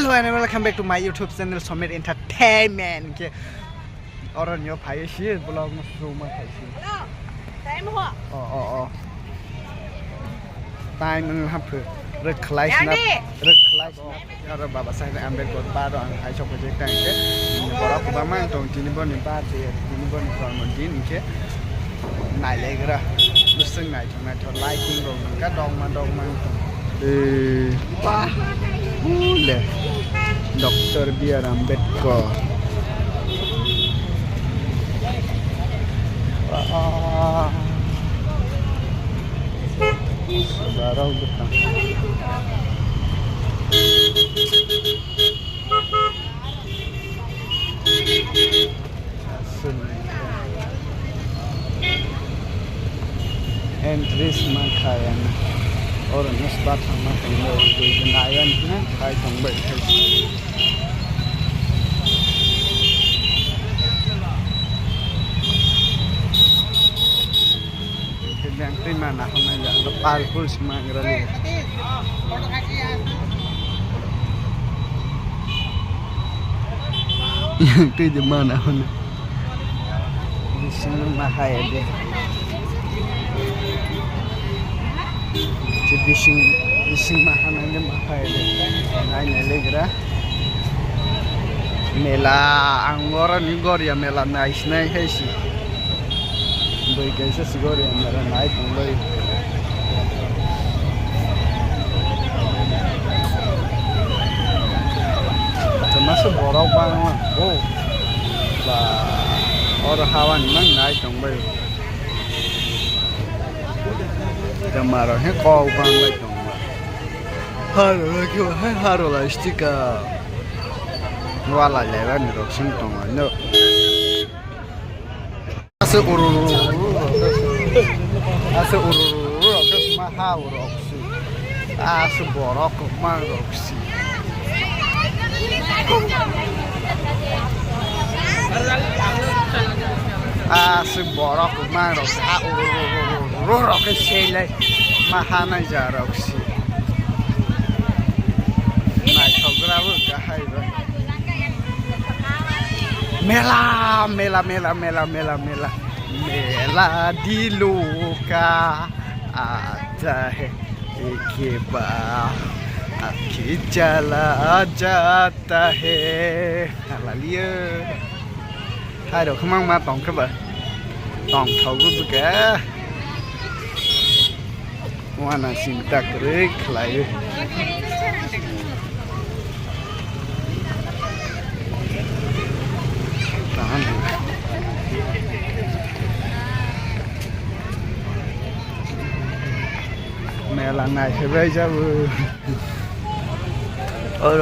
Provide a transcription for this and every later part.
Hello and welcome back to my YouTube channel Somit Entertainment. Or on your pie sheet blog through my time have to recline Baba Side Ambedkar Bar on high shop project tank. Barack Obama don't Tinibon in Bad, Tinibon from Dinke. Nilegra, listen night on lighting room, cut dog man. Dr. Biar Ambedkar. Saudara betang. Entries makayan. Orang nasbat sama dengan kenayan kan, kai tombak. Yang terima nak mana yang lepas pun semua ngerali. Yang tu di mana mana? Di sini mahal dia. Bising mahal dia mahal dia. Naik legra. Mela anggoran igor ya mela nice hesi. Boy कैसे सिगोर है मेरा night Mumbai तो मस्त बड़ा बांग ओ बा और हवा निमंग नाइट मुंबई जमारो है कॉल बांग लाइट मुंबई हारो क्यों है हारो लाइस्टिका वाला लेवा निरोक्सिंग तो no Asa ururu terus mahal roksi. Asa borok mah roksi. Asa borok mah roksi. Ururu roksi selai mahana ja roksi. Nah coba kahai Mela di luka ada ikiba akijala jata he halalia hai được không mang ma tòng các bạn tòng thầu của cái hoa là xin ta cái lại mẹ là này thì bây giờ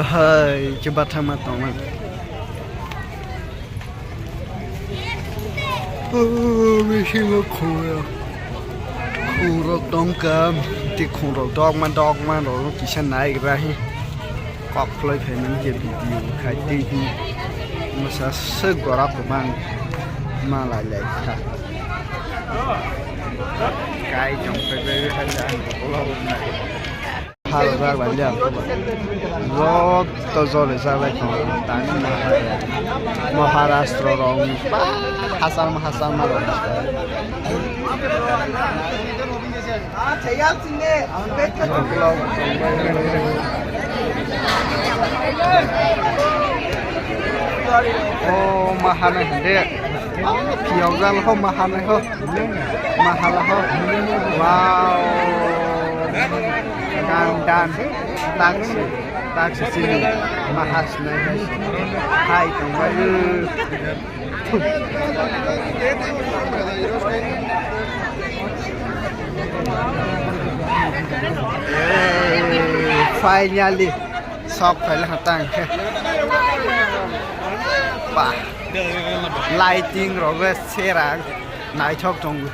hơi chứ bắt thằng mà tổng mà mình xin nó khổ rồi đông cam thì khổ rồi dog mà rồi chỉ xem này ra hi cọp lên thì mình chỉ video khai tin mà sẽ sức của nó của bạn mà lại khác cái trong cái hành trang của lâu này hai ra bản điểm rất to rồi để ra lại còn tán Maharashtra rồi Hasan mà rồi oh mahal này Kiều ra không mahal này không mahal không wow dan taksi sini mahal này hai cùng với finally shop phải là tăng bà lighting rồi về xe rạng nãy chọc trong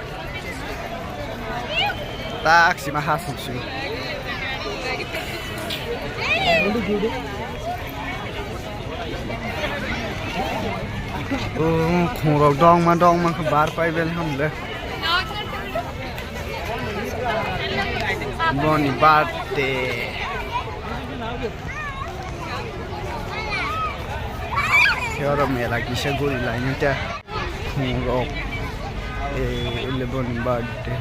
taxi mà hát sụp khung rồi dong mà không bar phải bên không đấy Boni birthday theo đó mẹ là kỹ sẽ gửi lại những cái khung rộp lebon birthday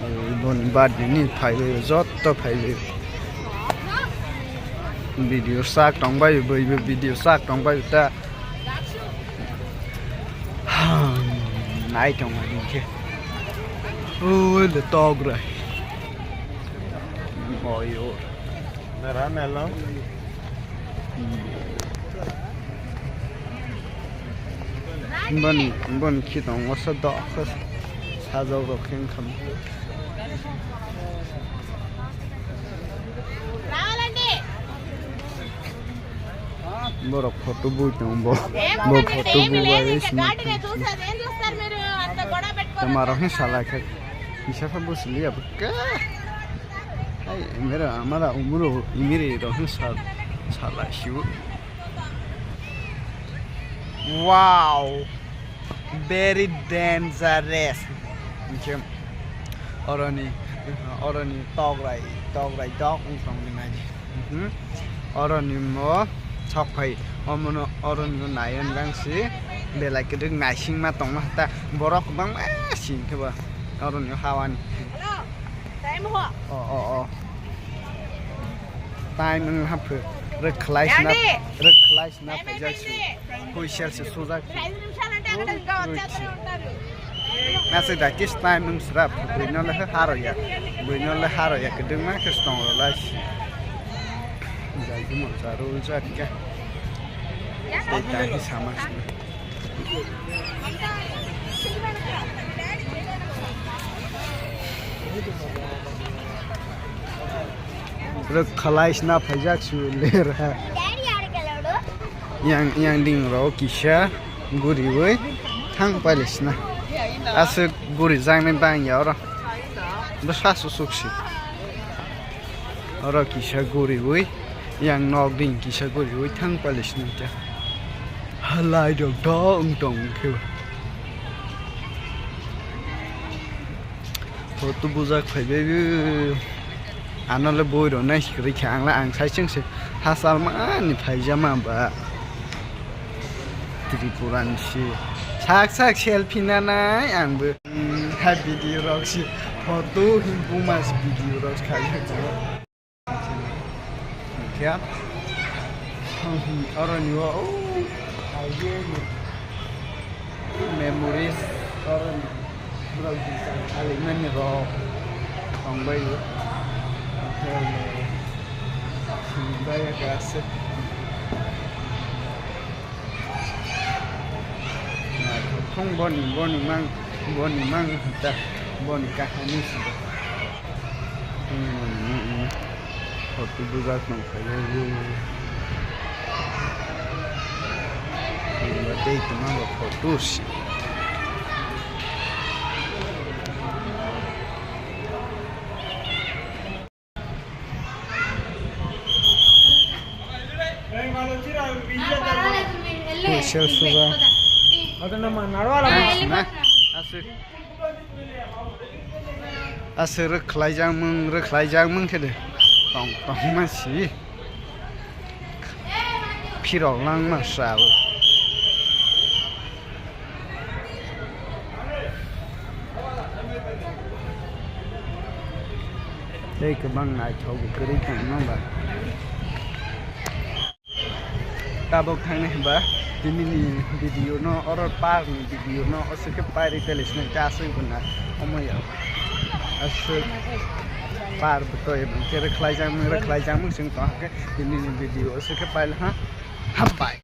lebon birthday ni phải về rót to phải về video xác trong bay bởi video xác trong bay ta nãy trong mà đi kia ôi là to rồi ôi ôi Nera nelo. Bani khi đó ngó sát đỏ hết sao đâu có khen khăm bố đọc photo bui trong bố photo bui vậy xin तुम्हारा ही साला का इसे सब बस लिया बक्का मेरा हमारा उम्र मेरे रोहन साला Shiv wow very dangerous macam orang ni tog rai dog ung ni naji orang ni mo chok phai omono orang ni nayan bang si belai ke deng nai sing ma tong ma ta borok bang sing ke ba orang ni hawan tai mừng hấp phở rất khai snap phải ra sự hồi share sự số ra na sẽ đại cái tai mừng srap bởi nó là hết rồi cái đừng mà cái stone rồi lại vậy cũng một giờ rồi ra đi cái để tai cái sao mà rất khai snap phải ra sự lê ra yang ding ro kisha guri với thang palace na ase guri jang men bang ya ro basa su suksi ro kisha guri với yang nok ding kisha guri với thang palace na cha halai được đó ung tong kêu photo buzak phải với anh nói bôi đồ này cái kháng là anh thấy chứng sự hasal mà ni phải jama ba tripuran si sak selfie na nai ang bu ha video rok si photo himpu mas video rok khai kya orang ni memories orang rok di aliman ni ro ong bai Daya kasi không boni mang ta boni kahani sih foto buat nong kayu berarti itu mah foto sih share sudah. Ada nama narwala mana? Asir reklajang meng kede. Tong masih. Pirau lang masal. Đây cái băng này thầu cái đấy cảnh nó bà. Ta bốc thang này bà. Ini video no orang par ni video no asal ke pari telis ni kasih guna omaya asal par betul ya kira kelajang mung sing tak ke ini video asal ke pari ha hapai